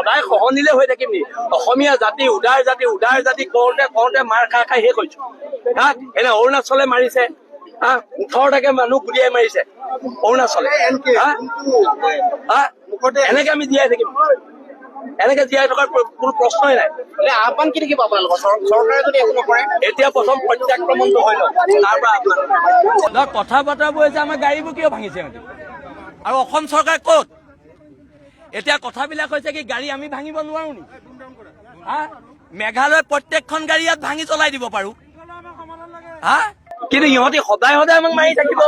সদায় সহনীলে হৈ থাকিম নি? অসমীয়া জাতি উদাৰ জাতি কওঁতে মাৰ খাই শেষ হৈছো। হা, এনে অৰুণাচলে মাৰিছে, 18টাকে মানুহ গুলিয়াই মাৰিছে অৰুণাচলে। এনেকে আমি জীয়াই থাকিম? এনেকে জীয়াই থকাৰ কোনো প্ৰশ্নই নাই। আহ্বান কি থাকিব আপোনালোকৰ? চৰকাৰে যদি একো নকৰে, এতিয়া প্ৰথম প্ৰত্যাক্ৰমণটো হৈ লওক, তাৰ পৰা কথা বতৰাবোৰ হৈছে আমাৰ গাড়ীবোৰ কিয় ভাঙিছে আৰু অসম চৰকাৰ ক'ত? এতিয়া কথাবিলাক হৈছে কি গাড়ী আমি ভাঙিব নোৱাৰো নি? মেঘালয় প্ৰত্যেকখন গাড়ী ইয়াত ভাঙি চলাই দিব পাৰো। কিন্তু ইহঁতি সদায় আমাক মাৰি থাকিব।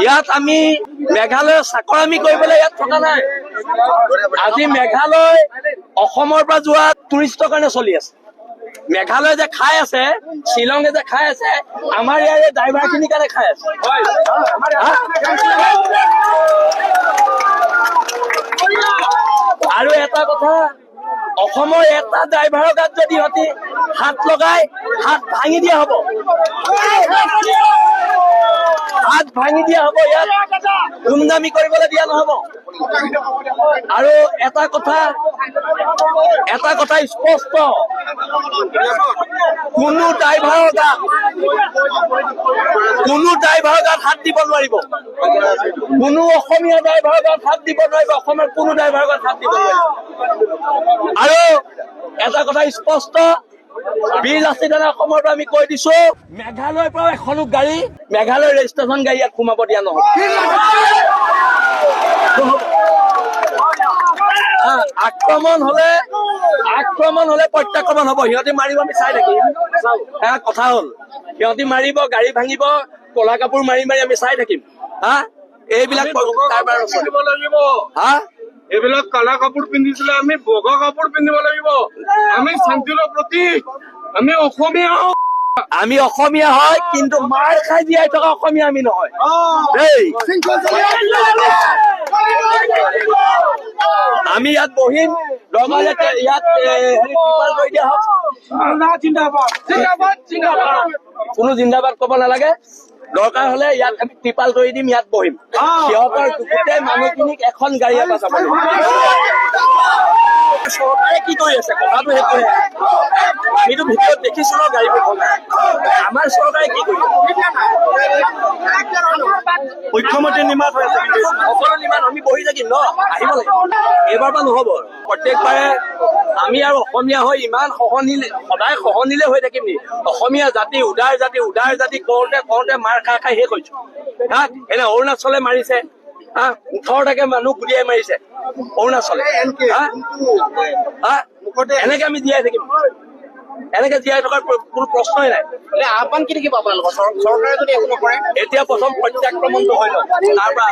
ইয়াত আমি মেঘালয়ৰ চাকৰামি কৰিবলৈ ইয়াত থকা নাই। আজি মেঘালয় অসমৰ পৰা যোৱা টুৰিষ্টৰ কাৰণে চলি আছে। মেঘালয় যে খাই আছে, শ্বিলঙে যে খাই আছে, আমাৰ ইয়াৰে ড্ৰাইভাৰ খিনিৰ কাৰণে খাই আছে। আৰু এটা কথা, অসমৰ এটা ড্ৰাইভাৰৰ গাত যদি সিহঁতি হাত লগাই হাত ভাঙি দিয়া হব, হাত ভাঙি দিয়া হব। ইয়াত গুমনামি কৰিবলৈ দিয়া নহব। আৰু এটা কথা স্পষ্ট, কোনো ড্ৰাইভাৰৰ গাত হাত দিব নোৱাৰিব। কোনো অসমীয়া ড্ৰাইভাৰৰ গাত হাত দিব নোৱাৰিব। অসমৰ কোনো ড্ৰাইভাৰৰ গাত হাত দিব নোৱাৰিব। আৰু এটা কথা স্পষ্ট, বীৰ লাচিত অসমৰ পৰা আমি কৈ দিছো, মেঘালয়ৰ পৰা এখনো গাড়ী, মেঘালয় ৰেজিষ্ট্ৰেশ্যন গাড়ী ইয়াত সোমাব দিয়া নহব। আক্ৰমণ হলে প্ৰত্যাক্ৰমণ হব। সিহঁতি মাৰিব, আমি চাই থাকিম। কথা হল, সিহঁতি মাৰিব, গাড়ী ভাঙিব, কলা কাপোৰ মাৰি আমি চাই থাকিম। এইবিলাক এইবিলাক কালা কাপোৰ পিন্ধিছিলে, আমি বগা কাপোৰ পিন্ধিব লাগিব। আমি শান্তিৰ প্ৰতি, আমি অসমীয়া হওঁ। আমি অসমীয়া হয়, কিন্তু মাৰ খাই জীয়াই থকা অসমীয়া আমি নহয়। আমি ইয়াত বহিম, ইয়াত কৰি দিয়া হওক। কোনো জিন্দাবাদ কব নালাগে। দৰকাৰ হলে ইয়াত আমি ত্ৰিপাল কৰি দিম, ইয়াত বহিম। সিহঁতৰ গোটেই মানুহখিনিক এখন গাড়ীয়ে পাচাব। চৰকাৰে কি কৰি আছে? কথাটো সেইটোৱে। আমিতো ভিতৰত দেখিছো ন গাড়ীবোৰ ভঙা। আমাৰ চৰকাৰে কি কৰি আছে? মুখ্যমন্ত্ৰী নিমাত হৈ আছে, সকলো নিমাত। আমি বহি থাকিম ন? আহিব লাগিব। এইবাৰ পৰা নহব। প্ৰত্যেকবাৰে আমি আৰু অসমীয়া হৈ ইমান সদায় সহনীলে হৈ থাকিম নি? অসমীয়া জাতি উদাৰ জাতি কওঁতে মাৰ খাই শেষ হৈছো। এনে অৰুণাচলে মাৰিছে, 18টাকে মানুহ গুলিয়াই মাৰিছে অৰুণাচলে। এনেকে আমি জীয়াই থাকিম? এনেকে জীয়াই থকাৰ কোনো প্ৰশ্নই নাই। আহ্বান কি থাকিব আপোনালোকৰ? চৰকাৰে যদি একো নকৰে, এতিয়া প্ৰথম প্ৰত্যাক্ৰমণটো হৈ লওক, তাৰ পৰা